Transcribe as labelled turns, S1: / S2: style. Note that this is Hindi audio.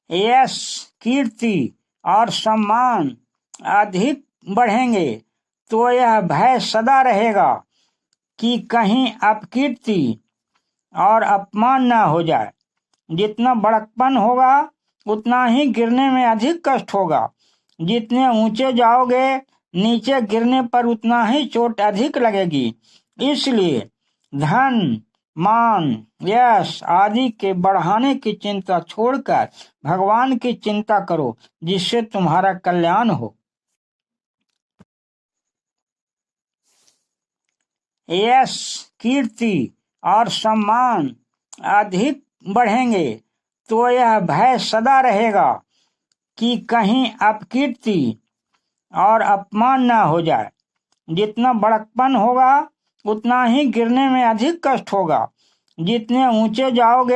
S1: यश, कीर्ति और सम्मान अधिक बढ़ेंगे तो यह भय सदा रहेगा कि कहीं अपकीर्ति और अपमान न हो जाए। जितना बड़कपन होगा उतना ही गिरने में अधिक कष्ट होगा। जितने ऊंचे जाओगे नीचे गिरने पर उतना ही चोट अधिक लगेगी। इसलिए धन, मान, यश आदि के बढ़ाने की चिंता छोड़कर भगवान की चिंता करो, जिससे तुम्हारा कल्याण हो। यश, कीर्ति और सम्मान अधिक बढ़ेंगे तो यह भय सदा रहेगा कि कहीं अपकीर्ति और अपमान न हो जाए। जितना बड़कपन होगा उतना ही गिरने में अधिक कष्ट होगा। जितने ऊंचे जाओगे